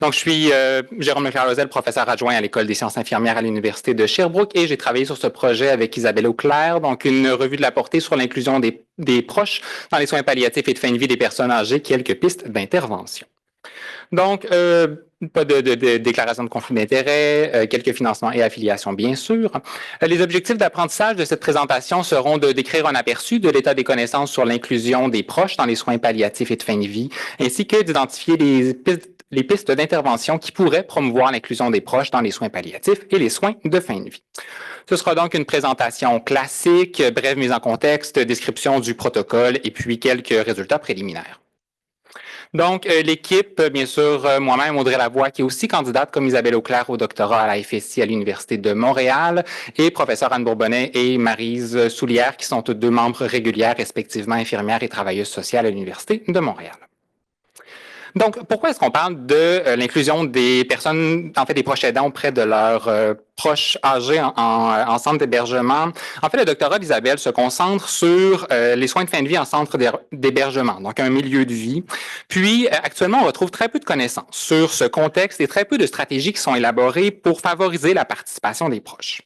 Donc, je suis Jérôme Leclerc-Loisel, professeur adjoint à l'École des sciences infirmières à l'Université de Sherbrooke et j'ai travaillé sur ce projet avec Isabelle Auclair, donc une revue de la portée sur l'inclusion des proches dans les soins palliatifs et de fin de vie des personnes âgées, quelques pistes d'intervention. Donc, pas de déclaration de conflit d'intérêt, quelques financements et affiliations, bien sûr. Les objectifs d'apprentissage de cette présentation seront de décrire un aperçu de l'état des connaissances sur l'inclusion des proches dans les soins palliatifs et de fin de vie, ainsi que d'identifier les pistes d'intervention qui pourraient promouvoir l'inclusion des proches dans les soins palliatifs et les soins de fin de vie. Ce sera donc une présentation classique, brève mise en contexte, description du protocole et puis quelques résultats préliminaires. Donc, l'équipe, bien sûr, moi-même, Audrey Lavoie, qui est aussi candidate comme Isabelle Auclair au doctorat à la FSI à l'Université de Montréal, et professeur Anne Bourbonnais et Maryse Soulière, qui sont toutes deux membres régulières, respectivement infirmières et travailleuses sociales à l'Université de Montréal. Donc, pourquoi est-ce qu'on parle de l'inclusion des personnes, en fait, des proches aidants auprès de leurs proches âgés en centre d'hébergement? En fait, le doctorat d'Isabelle se concentre sur les soins de fin de vie en centre d'hébergement, donc un milieu de vie. Puis, actuellement, on retrouve très peu de connaissances sur ce contexte et très peu de stratégies qui sont élaborées pour favoriser la participation des proches.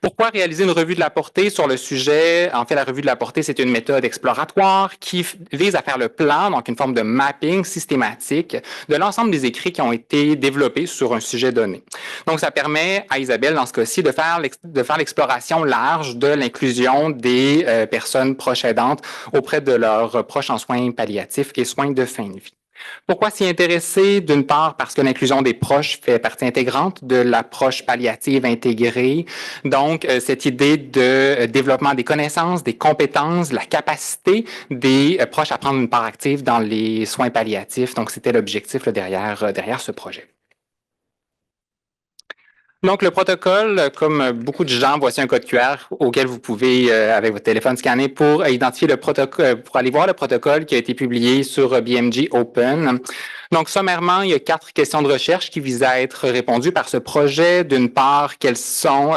Pourquoi réaliser une revue de la portée sur le sujet? En fait, la revue de la portée, c'est une méthode exploratoire qui vise à faire le plan, donc une forme de mapping systématique de l'ensemble des écrits qui ont été développés sur un sujet donné. Donc, ça permet à Isabelle, dans ce cas-ci, de faire l'exploration large de l'inclusion des personnes proches aidantes auprès de leurs proches en soins palliatifs et soins de fin de vie. Pourquoi s'y intéresser? D'une part, parce que l'inclusion des proches fait partie intégrante de l'approche palliative intégrée. Donc, cette idée de développement des connaissances, des compétences, la capacité des proches à prendre une part active dans les soins palliatifs. Donc, c'était l'objectif derrière ce projet. Donc, le protocole, comme beaucoup de gens, voici un code QR auquel vous pouvez, avec votre téléphone, scanner pour identifier le protocole, pour aller voir le protocole qui a été publié sur BMG Open. Donc, sommairement, il y a 4 questions de recherche qui visent à être répondues par ce projet. D'une part,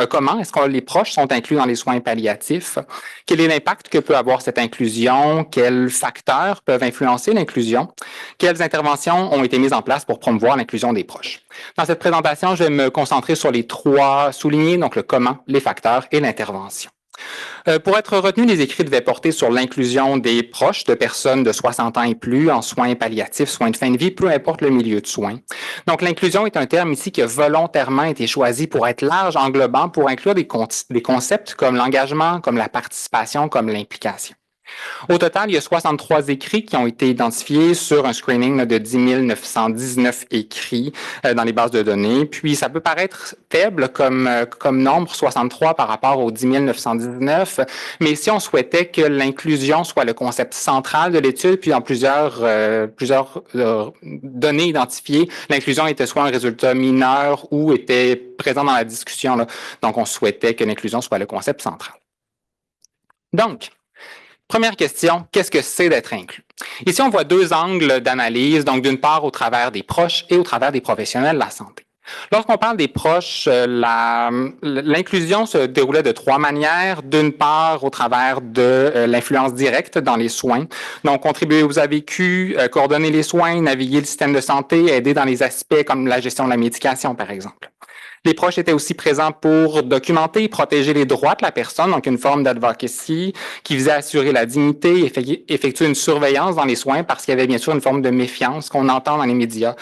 comment est-ce que les proches sont inclus dans les soins palliatifs? Quel est l'impact que peut avoir cette inclusion? Quels facteurs peuvent influencer l'inclusion? Quelles interventions ont été mises en place pour promouvoir l'inclusion des proches? Dans cette présentation, je vais me concentrer sur les 3 soulignés, donc le comment, les facteurs et l'intervention. Pour être retenu, les écrits devaient porter sur l'inclusion des proches de personnes de 60 ans et plus en soins palliatifs, soins de fin de vie, peu importe le milieu de soins. Donc, l'inclusion est un terme ici qui a volontairement été choisi pour être large, englobant, pour inclure des concepts comme l'engagement, comme la participation, comme l'implication. Au total, il y a 63 écrits qui ont été identifiés sur un screening de 10 919 écrits dans les bases de données. Puis, ça peut paraître faible comme nombre, 63 par rapport aux 10 919, mais si on souhaitait que l'inclusion soit le concept central de l'étude, puis dans plusieurs données identifiées, l'inclusion était soit un résultat mineur ou était présent dans la discussion. Là. Donc, on souhaitait que l'inclusion soit le concept central. Donc, première question, qu'est-ce que c'est d'être inclus? Ici, on voit 2 angles d'analyse, donc d'une part au travers des proches et au travers des professionnels de la santé. Lorsqu'on parle des proches, l'inclusion se déroulait de 3 manières. D'une part, au travers de l'influence directe dans les soins. Donc, contribuer aux AVQ, coordonner les soins, naviguer le système de santé, aider dans les aspects comme la gestion de la médication, par exemple. Les proches étaient aussi présents pour documenter et protéger les droits de la personne, donc une forme d'advocacy qui visait à assurer la dignité, effectuer une surveillance dans les soins parce qu'il y avait bien sûr une forme de méfiance qu'on entend dans les médias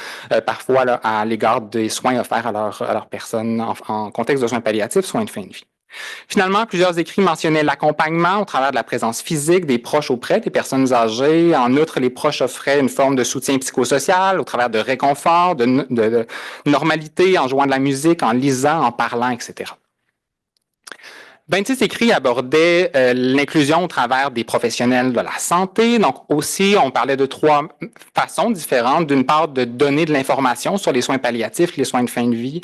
parfois là, à l'égard des soins offerts à leurs personnes en contexte de soins palliatifs, soins de fin de vie. Finalement, plusieurs écrits mentionnaient l'accompagnement au travers de la présence physique des proches auprès des personnes âgées. En outre, les proches offraient une forme de soutien psychosocial au travers de réconfort, de normalité, en jouant de la musique, en lisant, en parlant, etc. 26 écrits abordaient l'inclusion au travers des professionnels de la santé. Donc aussi, on parlait de 3 façons différentes. D'une part, de donner de l'information sur les soins palliatifs, les soins de fin de vie,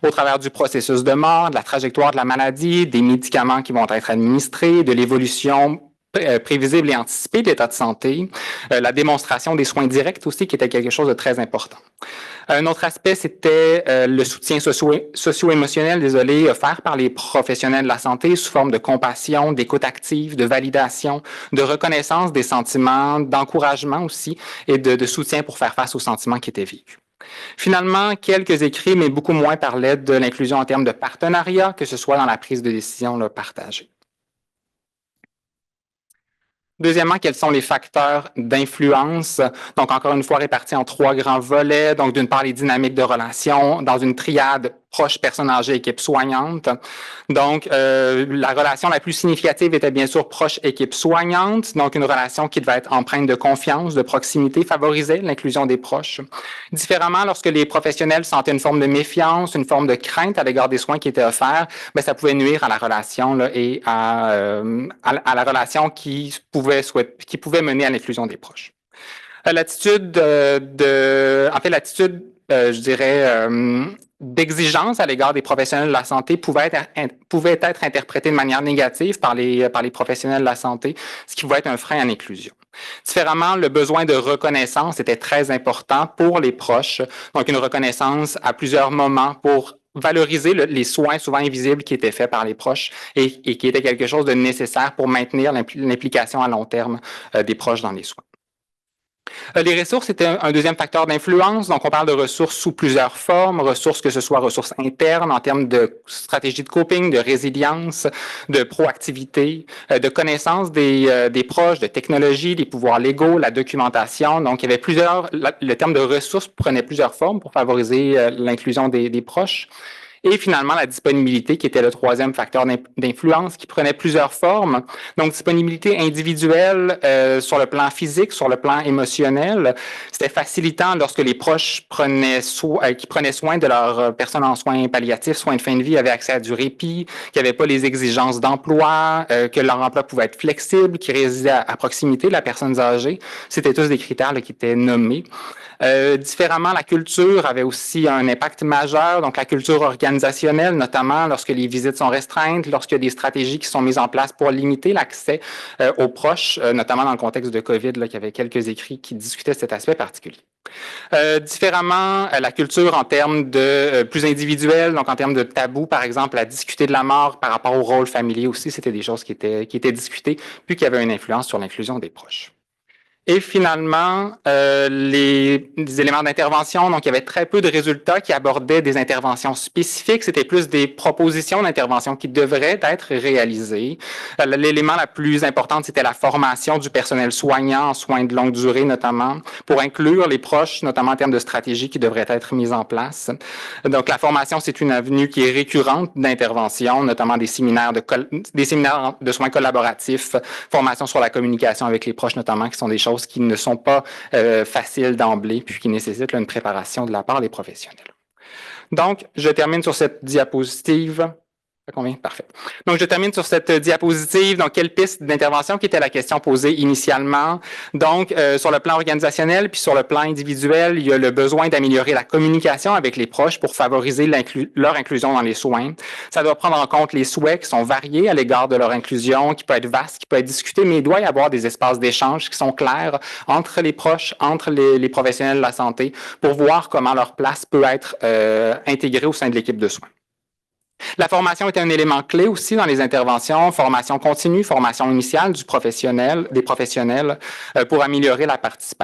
au travers du processus de mort, de la trajectoire de la maladie, des médicaments qui vont être administrés, de l'évolution prévisible et anticipée de l'état de santé, la démonstration des soins directs aussi, qui était quelque chose de très important. Un autre aspect, c'était le soutien socio-émotionnel, offert par les professionnels de la santé sous forme de compassion, d'écoute active, de validation, de reconnaissance des sentiments, d'encouragement aussi et de soutien pour faire face aux sentiments qui étaient vécus. Finalement, quelques écrits, mais beaucoup moins parlaient de l'inclusion en termes de partenariat, que ce soit dans la prise de décision là, partagée. Deuxièmement, quels sont les facteurs d'influence? Donc, encore une fois, répartis en trois grands volets. Donc, d'une part, les dynamiques de relation dans une triade proche personne âgée, équipe soignante. Donc, la relation la plus significative était bien sûr proche équipe soignante. Donc, une relation qui devait être empreinte de confiance, de proximité, favorisait l'inclusion des proches. Différemment, lorsque les professionnels sentaient une forme de méfiance, une forme de crainte à l'égard des soins qui étaient offerts, bien, ça pouvait nuire à la relation là, et à la relation qui pouvait mener à l'inclusion des proches. L'attitude l'attitude, je dirais, d'exigence à l'égard des professionnels de la santé pouvait être interprétée de manière négative par les professionnels de la santé, ce qui pouvait être un frein à l'inclusion. Différemment, le besoin de reconnaissance était très important pour les proches, donc une reconnaissance à plusieurs moments pour valoriser les soins souvent invisibles qui étaient faits par les proches et qui étaient quelque chose de nécessaire pour maintenir l'implication à long terme des proches dans les soins. Les ressources étaient un deuxième facteur d'influence. Donc, on parle de ressources sous plusieurs formes. Ressources, que ce soit ressources internes en termes de stratégie de coping, de résilience, de proactivité, de connaissance des proches, de technologie, des pouvoirs légaux, la documentation. Donc, il y avait le terme de ressources prenait plusieurs formes pour favoriser l'inclusion des proches. Et finalement, la disponibilité, qui était le troisième facteur d'influence, qui prenait plusieurs formes. Donc, disponibilité individuelle sur le plan physique, sur le plan émotionnel. C'était facilitant lorsque les proches qui prenaient soin de leurs personnes en soins palliatifs, soins de fin de vie, avaient accès à du répit, qu'il n'y avait pas les exigences d'emploi, que leur emploi pouvait être flexible, qui résidait à proximité de la personne âgée. C'était tous des critères là, qui étaient nommés. Différemment, la culture avait aussi un impact majeur, donc la culture organisationnelle, notamment lorsque les visites sont restreintes, lorsqu'il y a des stratégies qui sont mises en place pour limiter l'accès aux proches, notamment dans le contexte de COVID, là, il y avait quelques écrits qui discutaient cet aspect particulier. Différemment, la culture en termes de plus individuel, donc en termes de tabou, par exemple, à discuter de la mort par rapport au rôle familier aussi, c'était des choses qui étaient discutées, puis qui avaient une influence sur l'inclusion des proches. Et finalement, les éléments d'intervention, donc il y avait très peu de résultats qui abordaient des interventions spécifiques, c'était plus des propositions d'intervention qui devraient être réalisées. L'élément la plus importante, c'était la formation du personnel soignant en soins de longue durée notamment, pour inclure les proches, notamment en termes de stratégies qui devraient être mises en place. Donc la formation, c'est une avenue qui est récurrente d'intervention, notamment des séminaires de soins collaboratifs, formation sur la communication avec les proches notamment, qui sont des choses qui ne sont pas faciles d'emblée, puis qui nécessitent là, une préparation de la part des professionnels. Donc, je termine sur cette diapositive. Combien? Parfait. Donc, je termine sur cette diapositive. Donc, quelle piste d'intervention qui était la question posée initialement? Donc, sur le plan organisationnel puis sur le plan individuel, il y a le besoin d'améliorer la communication avec les proches pour favoriser leur inclusion dans les soins. Ça doit prendre en compte les souhaits qui sont variés à l'égard de leur inclusion, qui peut être vaste, qui peut être discuté, mais il doit y avoir des espaces d'échange qui sont clairs entre les proches, entre les professionnels de la santé pour voir comment leur place peut être intégrée au sein de l'équipe de soins. La formation était un élément clé aussi dans les interventions, formation continue, formation initiale des professionnels pour améliorer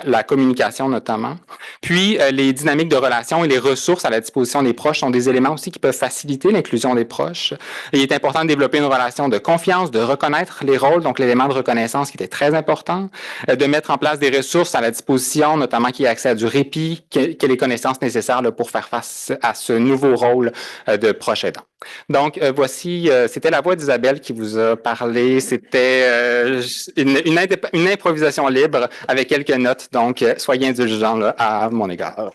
la communication notamment. Puis, les dynamiques de relations et les ressources à la disposition des proches sont des éléments aussi qui peuvent faciliter l'inclusion des proches. Il est important de développer une relation de confiance, de reconnaître les rôles, donc l'élément de reconnaissance qui était très important, de mettre en place des ressources à la disposition, notamment qui ait accès à du répit, qui ait les connaissances nécessaires là, pour faire face à ce nouveau rôle de proche aidant. Donc, voici, c'était la voix d'Isabelle qui vous a parlé. C'était une improvisation libre avec quelques notes. Donc, soyez indulgents là, à mon égard.